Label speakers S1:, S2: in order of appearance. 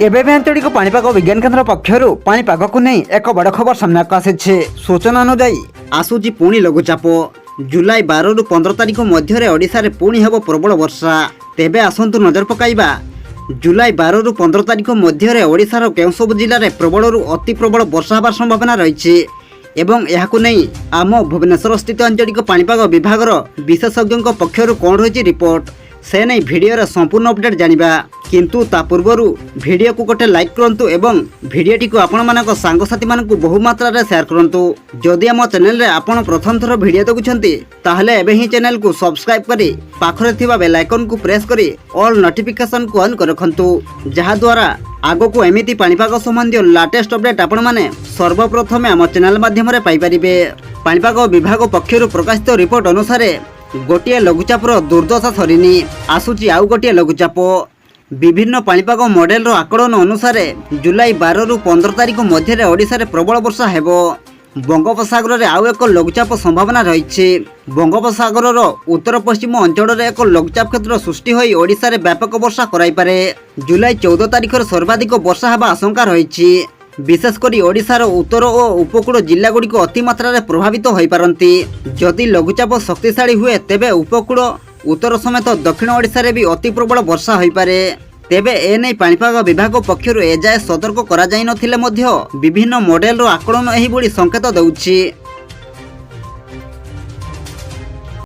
S1: एबे भी आंचलिक पाणीपाग विज्ञान केन्द्र पक्षर पाणीपाग को नहीं एक बड़ खबर सामना को आसी। सूचना अनुजाई आसूची पुणी लघुचाप जुलाई 12 रु 15 तारिख मध्य ओडिशा रे पुणी हेबो प्रबल वर्षा। तेबे आसंतु नजर पकाइबा जुलाई 12 रु 15 तारिख मध्य ओडिशार केउ सब जिल्ला रे प्रबल रु अति प्रबल वर्षा होबार संभावना रही एवं यहाकु नहीं आम भुवनेश्वर स्थित आंचलिक पाणीपाग विभागर विशेषज्ञों पक्षर कौन रही रिपोर्ट से नहीं भिडियो संपूर्ण अपडेट जानिबा। किंतु ता पूर्वरु भिडियो को गोटे लाइक करंतु एवं भिडियोटी को आपण मानक सांगसाथी मानकु बहु मात्रा रे शेयर करंतु। जदि हम चैनल रे आपण प्रथम थर भिडियो देखुछंती ताहले एबे ही चैनल को सब्सक्राइब करी पाखरे थिबा बेल आइकन को प्रेस करी ऑल नोटिफिकेशन को ऑन कर रखंतु, जहा द्वारा आगो को एमिति पाणीपाग संबंधी लेटेस्ट अपडेट आपण माने सर्वप्रथम आम चैनल माध्यम रे पाई परिबे। पाणीपाग विभाग पक्षरु प्रकाशित रिपोर्ट अनुसार गोटे लघुचापर दुर्दशा सरीनी आसुची आउ गोटे लघुचाप। विभिन्न पाणीपाग मॉडल रो आकलन अनुसार जुलाई 12 रु 15 तारिख मध्य ओडिशा रे प्रबल वर्षा हेबो। बंगोपसागर रे आउ एक लघुचाप संभावना रही। बंगोपसागर रो उत्तर पश्चिम अंचल रे एक लघुचाप क्षेत्र सृष्टि होई ओडिशा रे व्यापक वर्षा कराई पारे। जुलाई 14 तारिख रे सर्वाधिक वर्षा हेबा आशंका रही। विशेषकर ओडिशार उत्तर और उपकूल जिला गुड़िक अतिमात्रा रे प्रभावित हो पारती। जदि लघुचाप शक्तिशाली हुए तेबे उपकूल उत्तर समेत दक्षिण ओडिशा रे भी अति प्रबल वर्षा हो पारे। तेबे एने पाणीपाग विभाग पक्षरु एजाए सतर्क करा जाई नथिले मध्य विभिन्न मॉडल रो आकलन एही बड़ी संकेत दउछि।